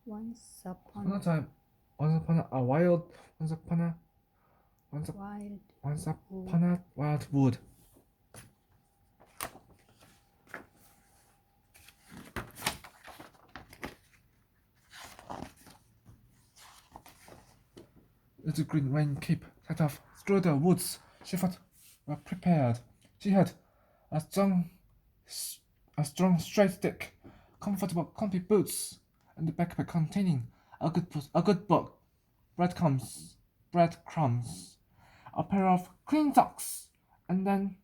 Once Upon upon a time, once upon a wild, once upon a, once, a wild once wood. upon a wild wood. Little green rain cape set off through the woods. She thought well prepared. She had a strong, straight stick, comfortable, comfy boots, and a backpack containing a good book, breadcrumbs, a pair of clean socks, and an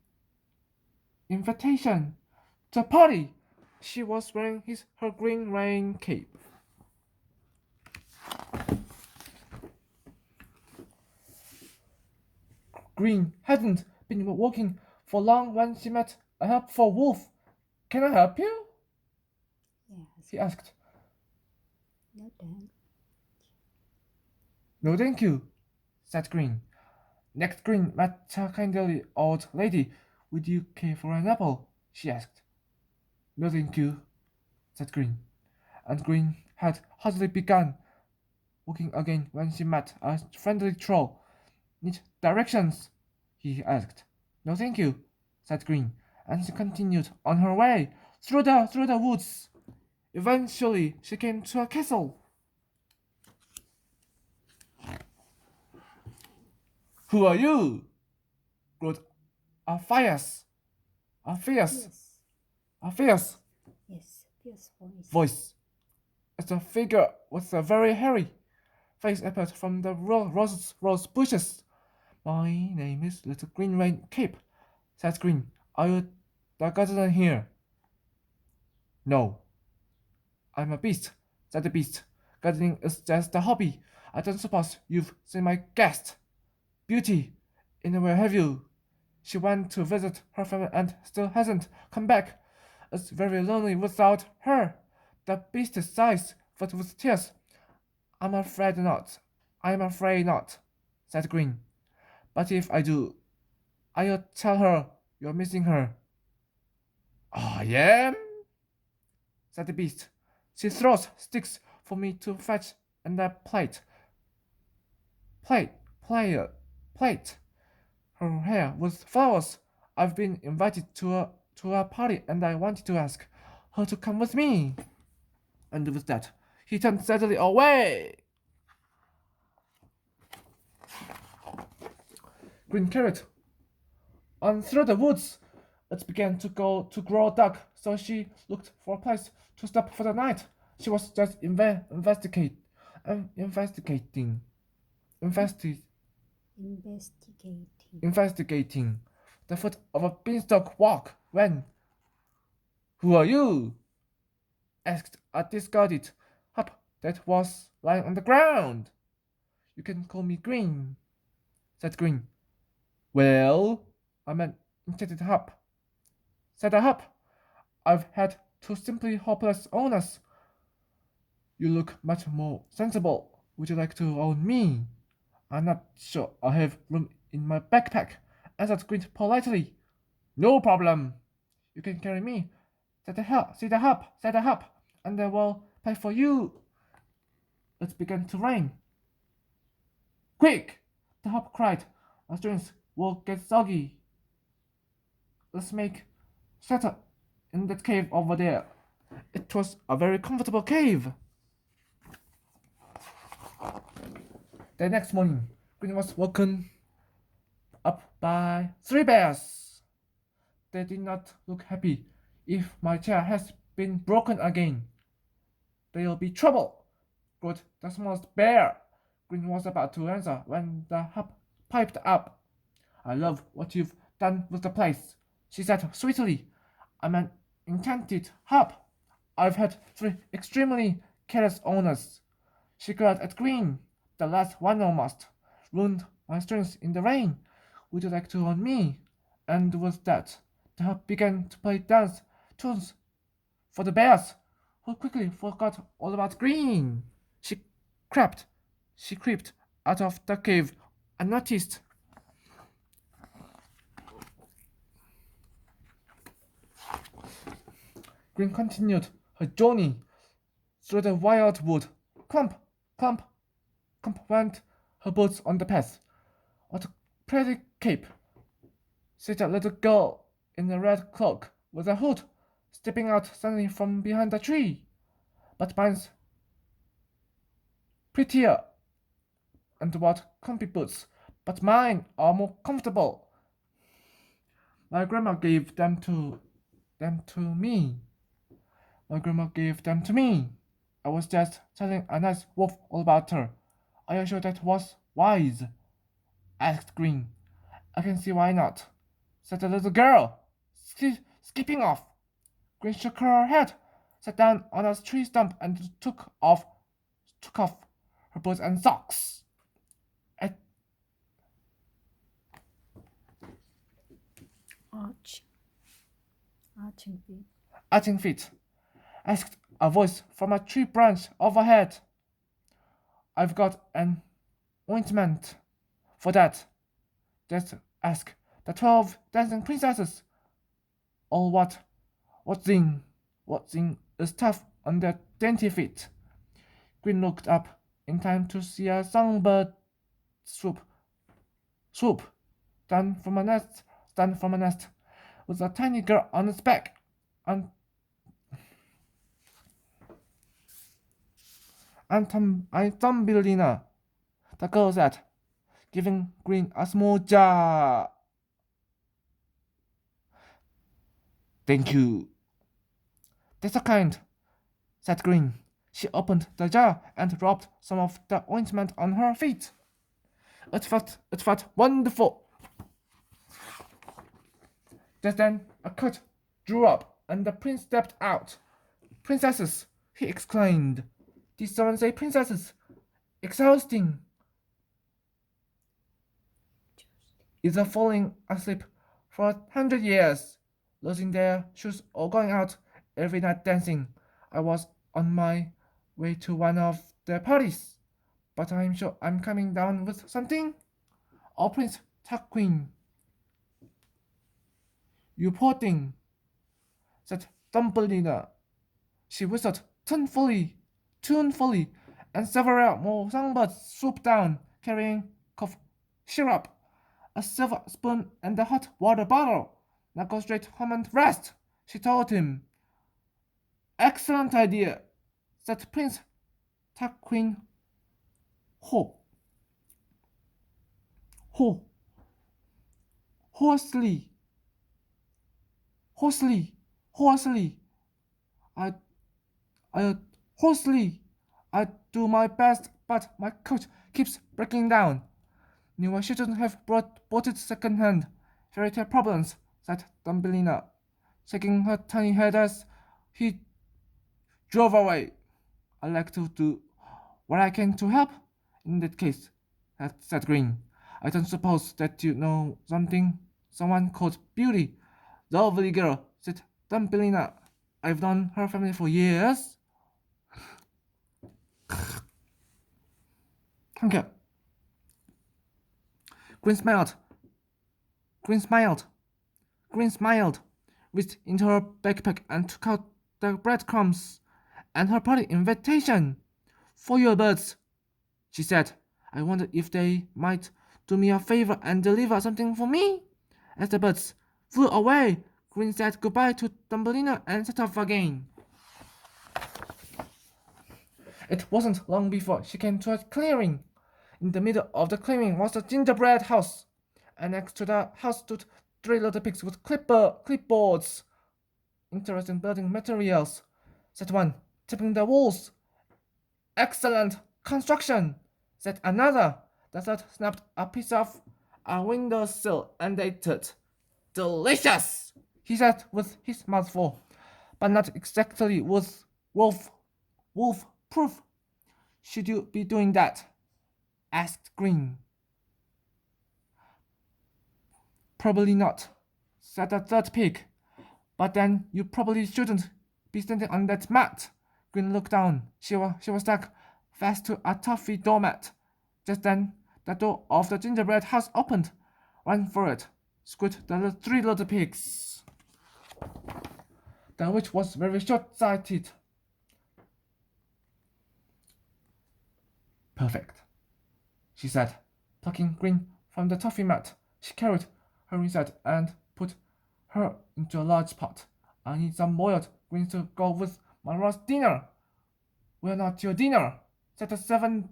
invitation to a party. She was wearing her green rain cape. Green hadn't been walking for long when she met a helpful wolf. Can I help you? Yes. He asked. No thanks. No, thank you, said Green. Next, Green met a kindly old lady. Would you care for an apple? She asked. No, thank you, said Green. And Green had hardly begun walking again when she met a friendly troll. Need directions? He asked. No, thank you, said Green, and she continued on her way through the woods. Eventually, she came to a castle. Who are you? Growled a fierce, a fierce, Yes. a fierce Yes. Fierce voice. As the figure was a very hairy face appeared from the rose bushes. My name is Little Green Rain Cape, said Green. Are you the gardener here? No. I'm a beast, said the beast. Gardening is just a hobby. I don't suppose you've seen my guest. Beauty, in where have you? She went to visit her family and still hasn't come back. It's very lonely without her. The beast sighs, but with tears. I'm afraid not. I'm afraid not, said Green. But if I do, I'll tell her you're missing her. I am, said the beast. She throws sticks for me to fetch and a plate. Plate, plate, plate. Her hair with flowers. I've been invited to a party and I wanted to ask her to come with me. And with that, he turned sadly away. Green carrot. On through the woods, it began to grow dark, so she looked for a place to stop for the night. She was just investigating, investi- investigating. investigating the foot of a beanstalk walk when who are you? Asked a discarded hop that was lying on the ground. You can call me Green, said Green. Well, I'm an enchanted hop, said the hop. I've had two simply hopeless owners. You look much more sensible. Would you like to own me? I'm not sure I have room in my backpack, answered Green politely. No problem. You can carry me, said the hop, and I will pay for you. It began to rain. Quick! The hop cried. Our strings will get soggy. Let's make shelter in that cave over there. It was a very comfortable cave. The next morning, Green was woken up by three bears. They did not look happy. If my chair has been broken again, there'll be trouble, growled the smallest bear. Green was about to answer when the hop piped up. I love what you've done with the place, she said sweetly. I'm an enchanted hop. I've had three extremely careless owners. She glared at Green. The last one almost ruined my strings in the rain. Would you like to own me? And with that, the hop began to play dance tunes for the bears, who quickly forgot all about Green. She crept, she crept out of the cave unnoticed. Green continued her journey through the wild wood. Clump, clump, clump went her boots on the path. What a pretty cape, said a little girl in a red cloak with a hood, stepping out suddenly from behind a tree. But mine's prettier. And what comfy boots, but mine are more comfortable. My grandma gave them to me. My grandma gave them to me. I was just telling a nice wolf all about her. Are you sure that was wise? Asked Green. I can see why not, said the little girl, skipping off. Green shook her head, sat down on a tree stump, and took off her boots and socks. At Arching feet. arching feet, asked a voice from a tree branch overhead. I've got an ointment for that. Just ask the 12 dancing princesses. All what's in is tough on their dainty feet. Green looked up in time to see a songbird swoop down from a nest with a tiny girl on its back. And Thumbelina, the girl said, giving Green a small jar. Thank you. That's so kind, said Green. She opened the jar and rubbed some of the ointment on her feet. It felt wonderful. Just then a cart drew up and the prince stepped out. Princesses, he exclaimed. Did someone say princesses? Exhausting. Either falling asleep for 100 years, losing their shoes, or going out every night dancing. I was on my way to one of their parties, but I'm sure I'm coming down with something. Oh, Prince Tarquin. You poor thing, said Thumbelina. She whistled tunefully, and several more songbirds swooped down, carrying cough syrup, a silver spoon, and a hot water bottle. Now go straight home and rest, she told him. Excellent idea, said Prince Tarquin. Ho, ho, hoarsely, hoarsely. I, I, hoarsely. I do my best, but my coat keeps breaking down. Knew I shouldn't have bought it second-hand. Fairy tale problems, said Thumbelina, shaking her tiny head as he drove away. I like to do what I can to help. In that case, said Green. I don't suppose that you know someone called Beauty. Lovely girl, said Thumbelina. I've known her family for years. Thank you. Green smiled. Green smiled. Green smiled, reached into her backpack and took out the breadcrumbs and her party invitation. For your birds, she said. I wonder if they might do me a favor and deliver something for me. As the birds flew away, Green said goodbye to Thumbelina and set off again. It wasn't long before she came to a clearing. In the middle of the clearing was a gingerbread house, and next to the house stood 3 little pigs with clipboards. Interesting building materials, said one, tipping the walls. Excellent construction, said another. The third snapped a piece of a windowsill and ate it. Delicious, he said with his mouth full, but not exactly with wolf proof. Should you be doing that? Asked Green. Probably not, said the third pig. But then you probably shouldn't be standing on that mat. Green looked down. She was stuck fast to a toffee doormat. Just then, the door of the gingerbread house opened. Run for it, squeaked the 3 little pigs. The witch was very short-sighted. Perfect, she said, plucking Green from the toffee mat. She carried her inside and put her into a large pot. I need some boiled greens to go with my roast dinner. We're not your dinner, said the 7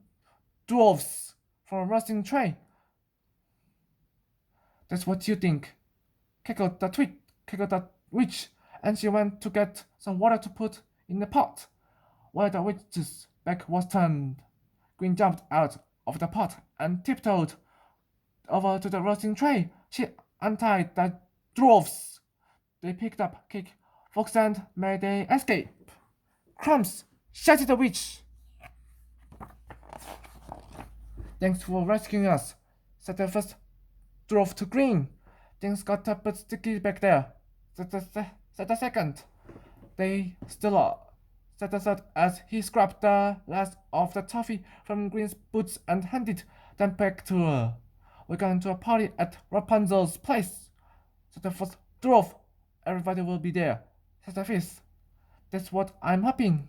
dwarfs from a roasting tray. That's what you think, cackled the witch, and she went to get some water to put in the pot. While the witch's back was turned, Green jumped out of the pot and tiptoed over to the roasting tray. She untied the dwarfs. They picked up cake, forks, and made their escape. Crumbs! Shouted the witch. Thanks for rescuing us, said the first dwarf to Green. Things got a bit sticky back there, said the second. They still are, said the third as he scraped the last of the toffee from Green's boots and handed them back to her. We're going to a party at Rapunzel's place, said the fourth dwarf. Everybody will be there, said the fifth. That's what I'm hoping,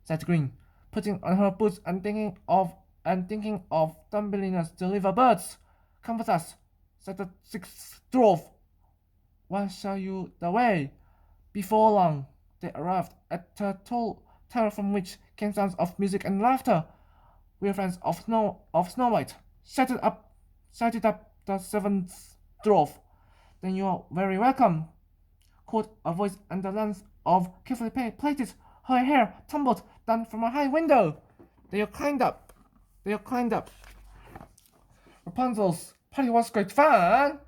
said Green, putting on her boots and thinking of Thumbelina's deliver birds. Come with us, said the sixth dwarf. We'll show you the way. Before long, they arrived at a tall tower from which came sounds of music and laughter. We're friends of Snow White, shouted up the seventh dwarf. Then you're very welcome, called a voice, and the length of carefully plaited her hair tumbled down from a high window. They all climbed up. Rapunzel's party was great fun.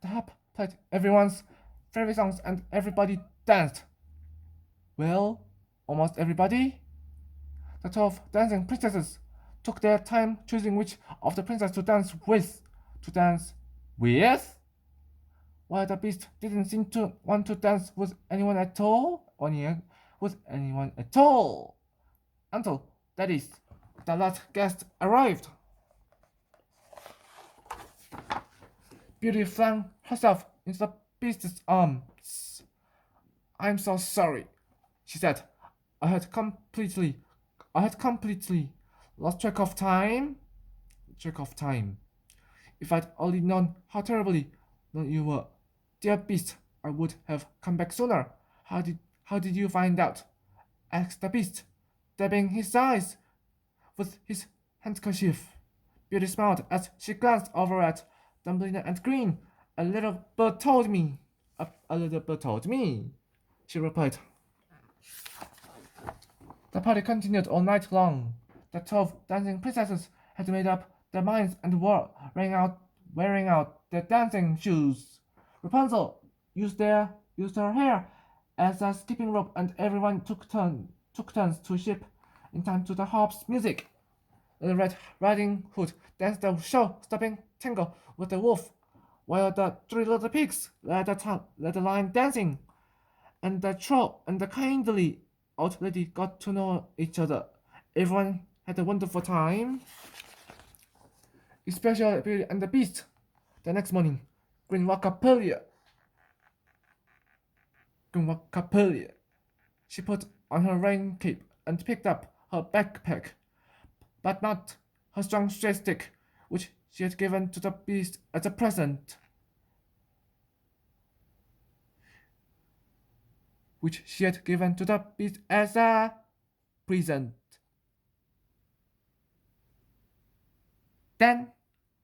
The harp played everyone's favorite songs and everybody danced. Well, almost everybody. The 12 dancing princesses took their time choosing which of the princes to dance with. While the beast didn't seem to want to dance with anyone at all. Until, that is, the last guest arrived. Beauty flung herself into the beast's arms. I'm so sorry, she said. I had completely lost track of time. If I'd only known how terribly you were, dear beast, I would have come back sooner. How did you find out? Asked the beast, dabbing his eyes with his handkerchief. Beauty smiled as she glanced over at Thumbelina and Green. A little bird told me, she replied. The party continued all night long. The 12 dancing princesses had made up their minds and were wearing out their dancing shoes. Rapunzel used her hair as a skipping rope, and everyone took turns to ship in time to the harp's music. The Red Riding Hood danced a show-stopping tango with the wolf, while the 3 little pigs led the line dancing, and the troll and the kindly old lady got to know each other. Everyone had a wonderful time, especially Beauty and the Beast. The next morning, Green woke up earlier. She put on her rain cape and picked up her backpack, but not her strong straight stick, which she had given to the beast as a present. Then,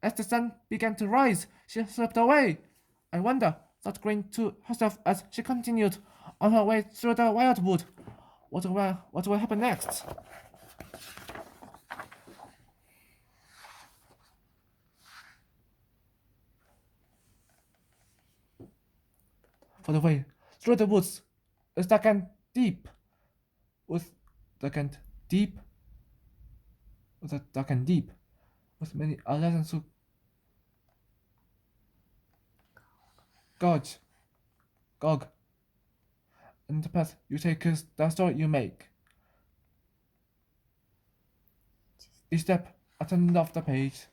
as the sun began to rise, she slipped away. I wonder, thought Green to herself as she continued on her way through the wildwood. What will happen next? For the way through the woods is dark and deep, with many lessons to gog, and the path you take is the story you make. Each step at the end of the page